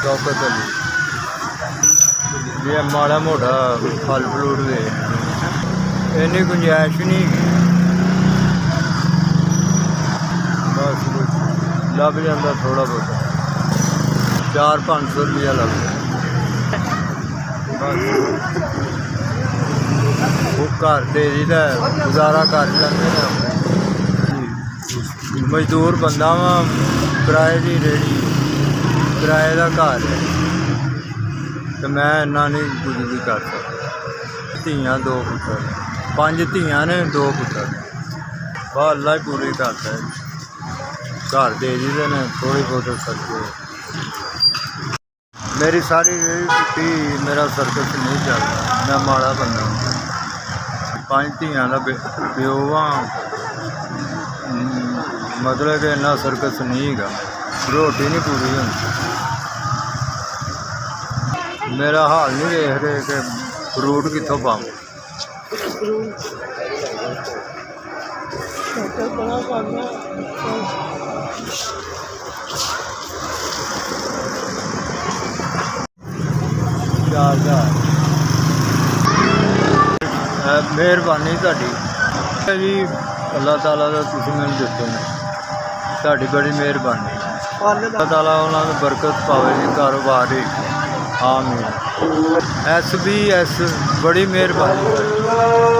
शौकत अली ये माड़ा मोटा फल फ्रूट दे इन्नी गुंजाइश नहीं बस कुछ लभ जाता थोड़ा बहुत 400-500 रुपया लग बस वो घर दे दीदा गुजारा कर लेंगे ना मजदूर बंदा वा किराए की रेहड़ी किराए का घर है तो मैं इन्ना नहीं कुछ भी कर सकता ਧੀਆਂ 2 पुत्तर 5 ਧੀਆਂ ने 2 पुत्तर बस अल्लाह ही पूरी करता है घर दे दीदे ने थोड़ी बहुत खर्चे मेरी सारी रेहड़ी टुटी मेरा सर्कस नहीं चलता मैं माड़ा बंदा 5 ਧੀਆਂ का प्यो हाँ मतलब कि इन्ना सर्कस नहीं है रोटी नहीं पूरी होती मेरा हाल नहीं देख रहे कि फ्रूट कितों पाऊँ मेहरबानी तुहाडी जी अल्लाह ताला का तुसीं मैनूं दित्ते ने तुहाडी बड़ी मेहरबानी अल्लाह ताला उन्हां नूं बरकत पावे जी कारोबार आमीन SBS बड़ी मेहरबानी।